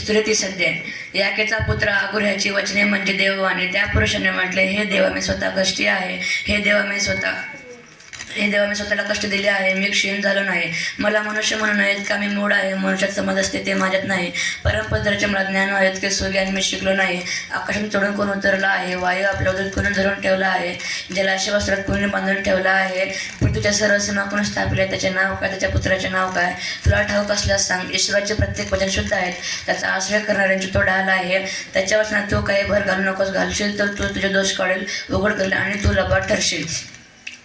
तृतीय सध्या याकेचा पुत्र आगुर ह्याची वचने म्हणजे देववाणी. त्या पुरुषाने म्हटले, हे देवा मी स्वतः कष्टी आहे. हे देवा मी स्वतःला कष्ट दिले आहे. मी क्षीण झालो नाही. मला मनुष्य म्हणून आहेत का मी मूढ आहे. मनुष्यात समज असते ते माझ्यात नाही. परमपंत्राचे मला ज्ञान आहेत की सुज्ञान मी शिकलो नाही. आकाशात चढून कोण उतरला आहे. वायू आपल्या उदर कोणी धरून ठेवला आहे. जलाशय वस्त्रात कोणी बांधून ठेवला आहे. पृथ्वीच्या सर्व सीमा कोणी स्थापिले. त्याचे नाव काय, त्याच्या पुत्राचे नाव काय, तुला ठाऊक असल्यास सांग. ईश्वराचे प्रत्येक वचन शुद्ध आहेत. त्याचा आश्रय करणाऱ्यांची तो ढाल आहे. त्याच्या वचनात तू काही भर घालू नकोस. घालशील तर तू तुझे दोष काढेल, उघड करेल आणि तू लबाड ठरशील.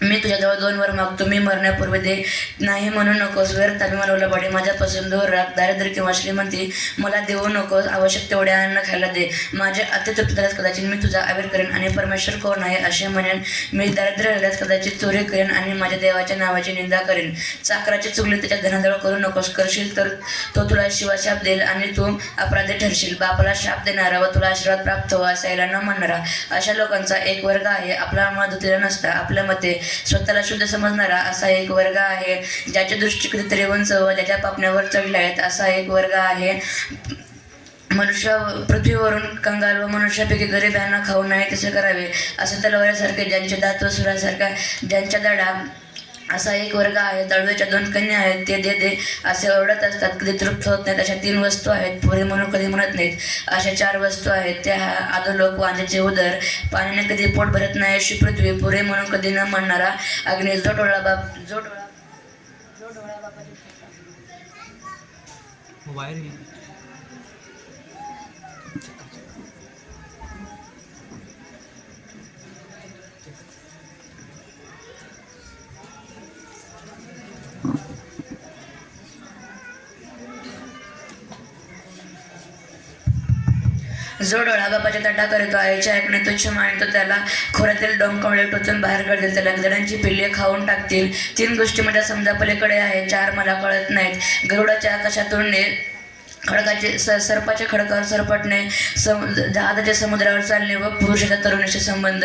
मी तुझ्याजवळ 2 वर मागतो. मी मरण्यापूर्वी दे. नाही म्हणू नकोस. व्यर्थ अभिमान लबाडी माझ्यापासून दूर राख. दारिद्र्य किंवा श्रीमंती मला देऊ नकोस. आवश्यक तेवढे अन्न खायला दे. माझे अतितृप्त झाल्यास कदाचित मी तुझा आवेर करेन आणि परमेश्वर कोण आहे असे म्हणेन. मी दारिद्र्य राहिल्यास कदाचित चोरी करेन आणि माझ्या देवाच्या नावाची निंदा करेन. चाकराची चुगली त्याच्या धनाजवळ करू नकोस. करशील तर तो तुला शिवाशाप देईल आणि तू अपराधी ठरशील. बापाला शाप देणारा व तुला आशीर्वाद प्राप्त व्हावा असायला न म्हणणारा अशा लोकांचा एक वर्ग आहे. आपला मत धुतलेला नसता. आपल्या मते स्वतःला शुद्ध समजणारा असा एक वर्ग आहे. ज्याच्या दृष्टी कधीतरी उंच व ज्याच्या पापण्यावर चढल्या आहेत असा एक वर्ग आहे. मनुष्य पृथ्वीवरून कंगाल व मनुष्यापैकी गरीब यांना खाऊ नये तसे करावे. असे तलवारीसारखे ज्यांचे दात व सुरासारखा ज्यांच्या दाढा असा एक वर्ग आहे. तळव्याच्या 2 कन्या आहेत. ते दे दे असे ओरडत असतात. कधी तृप्त होत नाहीत. अशा 3 वस्तू आहेत. पुरे म्हणून कधी म्हणत नाहीत. अशा 4 वस्तू आहेत. त्या आदोलोक, वांज्याचे उदर, पाण्याने कधी पोट भरत नाही अशी पृथ्वी, पुरे म्हणून कधी न म्हणणारा अग्नी, जो डोळा बापाची जो डोळा बापाच्या तटा करतो, आईच्या ऐकणे तुच्छ मानतो, त्याला खोऱ्यातील डोंकावळे टोचून बाहेर काढतील. त्याला गिधाडांची पिल्ले खाऊन टाकतील. 3 गोष्टी माझ्या समजा पलीकडे आहेत. 4 मला कळत नाहीत. गरुडाच्या आकाशात उडणे, खडकाचे सर्पाचे खडकावर सरपटणे, जहाजाच्या समुद्रावर चालणे व पुरुषाच्या तरुणीशी संबंध.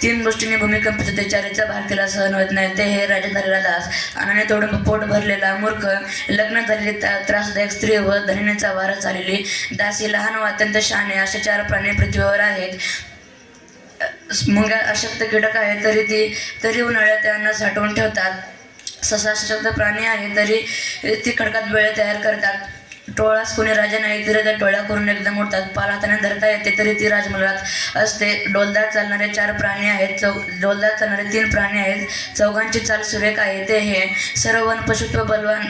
3 गोष्टींनी भूमिकंपित होते. 4चा भार तिला सहन होत नाही. ते हे राजा झालेला दास, अनाने तोडून पोट भरलेला मूर्ख, लग्न झालेली त्रासदायक स्त्री व धनिनेचा वारा चाललेली दासी, लहान व अत्यंत शहाणे असे 4 प्राणी पृथ्वीवर आहेत. मुंग्या अशक्त कीटक आहे तरी उन्हाळ्यात त्यांना साठवून ठेवतात. ससा सशक्त प्राणी आहे तरी ती खडकात वेळे तयार करतात. टोळास कोणी राजा नाही तरी त्या टोळ्या करून एकदम उठतात. पाल हाताने धरता येते तरी ती राजमहालात असते. डोलदार चालणारे 4 प्राणी आहेत. डोलदार चालणारे 3 प्राणी आहेत. चौघांची चाल सुरेख आहे. ते हे सर्व वन पशुत्व बलवान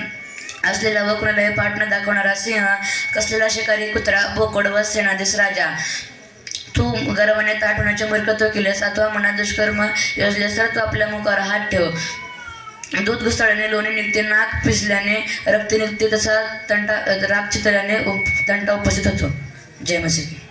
असलेला व कुणालाही पाठ न दाखवणारा सिंह, कसलेला शिकारी कुत्रा, बोकड व सेनाधीश राजा. तू गर्वाने ताठ होण्याचे मूर्खत्व केलेस अथवा मनात दुष्कर्म योजलेस तर तू आपल्या मुखावर हात ठेव. दूध घुसळल्याने लोणी निघते, नाक पिसल्याने रक्त निघते, तसा राग चितळल्याने तंटा उपस्थित होतो. जय मसीह.